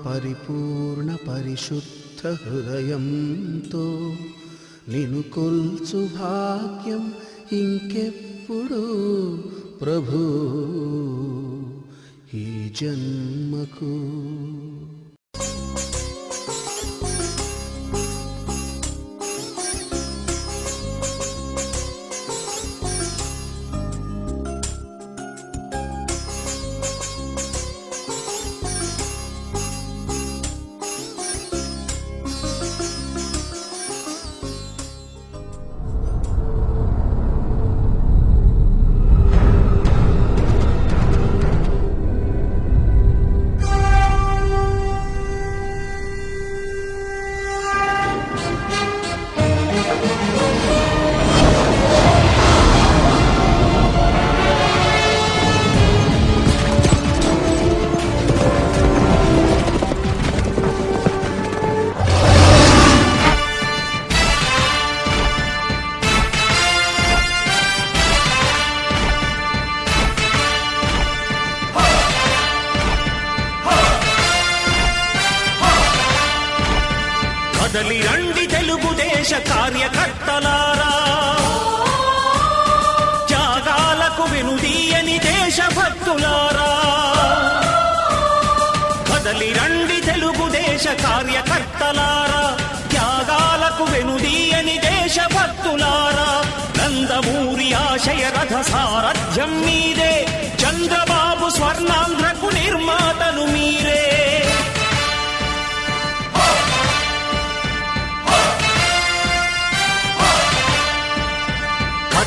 పరిపూర్ణ పరిశుద్ధ హృదయంతో నిన్ను కొల్చు భాగ్యం ఇంకెప్పుడు ప్రభు ఈ జన్మకు. కదలి రండి తెలుగుదేశ కార్యకర్తలారా, త్యాగాలకు వెనుదీయని దేశభక్తులారా. కదలి రండి తెలుగుదేశ కార్యకర్తలారా, త్యాగాలకు వెనుదీయని దేశభక్తులారా. నందమూరి ఆశయ రథ సారథ్యం మీదే, చంద్రబాబు స్వర్ణాంధ్రకు నిర్మాతలు మీరే.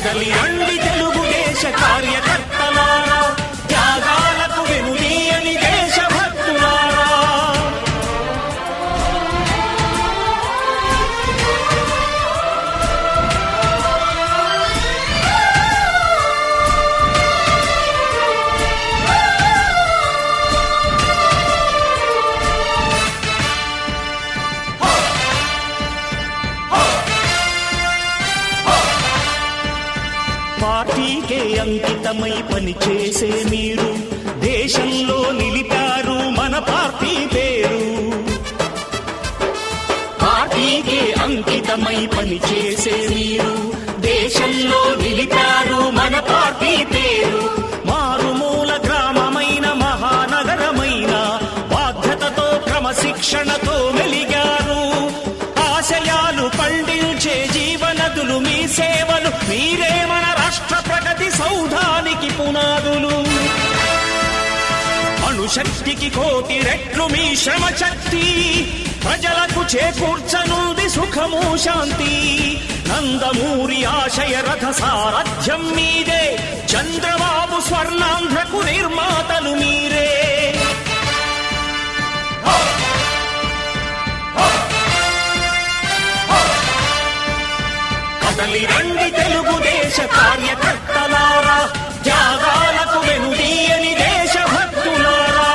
కదలి రండి తెలుగుదేశ కార్యకర్తలారా, త్యాగాలకు వెనుదీయని దేశభక్తులారా. పార్టీకే అంకితమై పనిచేసే మీరు దేశంలో నిలిపారు మన పార్టీ పేరు. పార్టీకే అంకితమై పనిచేసే మీరు దేశంలో నిలిపారు మన పార్టీ పేరు. మారుమూల గ్రామమైన మహానగరమైన బాధ్యతతో క్రమశిక్షణతో మెలిగారు. ఆశయాలు పండించే జీవనదులు మీ సేవలు, మీరే మన రాష్ట్ర ప్రగతి సౌధానికి పునాదులు. అణుశక్తికి కోటి రెట్లు మీ శ్రమ శక్తి, ప్రజలకు చేకూర్చనుంది సుఖము శాంతి. నందమూరి ఆశయ రథ సారథ్యం మీదే, చంద్రబాబు స్వర్ణాంధ్రకు నిర్మాతలు మీరే. కదలి రండి తెలుగుదేశ కార్యకర్తలారా, త్యాగాలకు వెనుదీయని దేశభక్తులారా.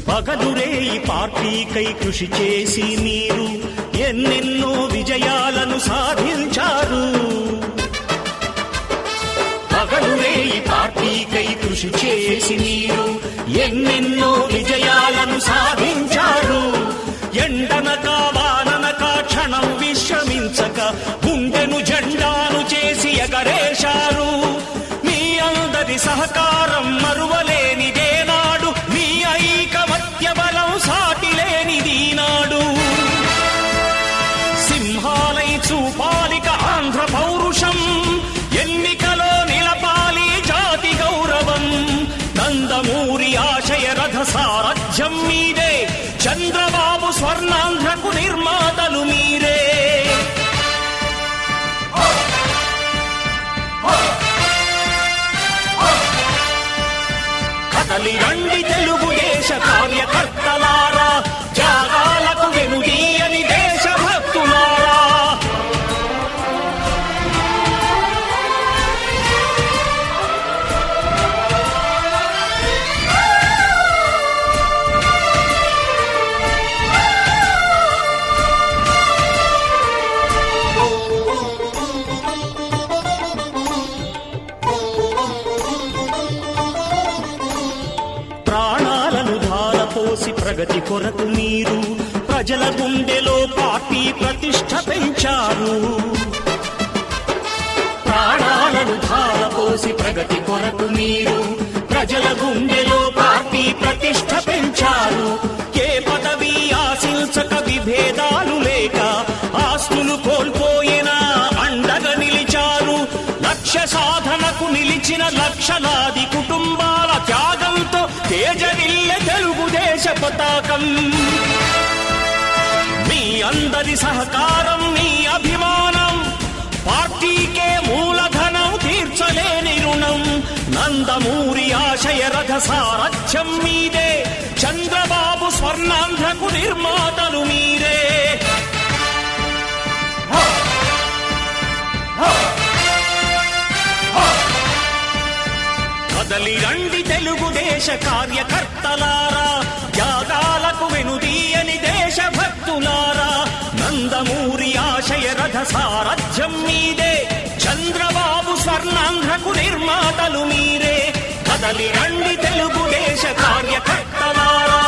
పగలురే ఈ పార్టీకై కృషి చేసి మీరు ఎన్నెన్నో విజయాలను సాధించారు. పగలురే ఈ పార్టీకై కృషి చేసి మీరు ఎన్నెన్నో విజయాలను సాధించారు. ఎండనక వాననక క్షణం విశ్రమించక గుండెను జెండాను చేసి ఎగరేశారు. మీ అందరి సహకారం మరువలేనిదే నాడు, మీ ఐకమత్య బలం సాటిలేనిది నాడు. సింహాలై చూపాలిక ఆంధ్ర పౌరుషం, ఎన్నికలో నిలపాలి జాతి గౌరవం. నందమూరి ఆశయ రథ సారథ్యం మీదే, చంద్రబాబు స్వర్ణాంధ్రకు నిర్మాతలు మీరే. కదలి రండి తెలుగుదేశ కార్యకర్తలారా, త్యాగాలకు వెనుదీయని దేశభక్తులారా. పోసి ప్రగతి కొరకు మీరు ప్రజల గుండెలో పార్టీ ప్రతిష్ఠ పెంచారు. ప్రాణాలను ధారపోసి ప్రగతి కొరకు మీరు ప్రజల గుండెలో పార్టీ ప్రతిష్ఠ పెంచారు. ఏ పదవి ఆశించక విభేదాలు లేక ఆస్తులు కోల్పోయినా అండగా నిలిచారు. లక్ష్య సాధనకు నిలిచిన లక్షలాది కుటుంబాల త్యాగంతో తేజరిల్లె తెలుగుదేశ పతాకం. మీ అందరి సహకారం, మీ అభిమానం పార్టీకే మూలధనం, తీర్చలేని రుణం. నందమూరి ఆశయ రథ సారథ్యం మీదే, చంద్రబాబు స్వర్ణాంధ్రకు నిర్మాతలు మీరే. కదలి రండి తెలుగుదేశ కార్యకర్తలారా, త్యాగాలకు వెనుదీయని దేశభక్తులారా. నందమూరి ఆశయ రథ సారథ్యం మీదే, చంద్రబాబు స్వర్ణాంధ్రకు నిర్మాతలు మీరే. కదలి రండి తెలుగుదేశ కార్యకర్తలారా,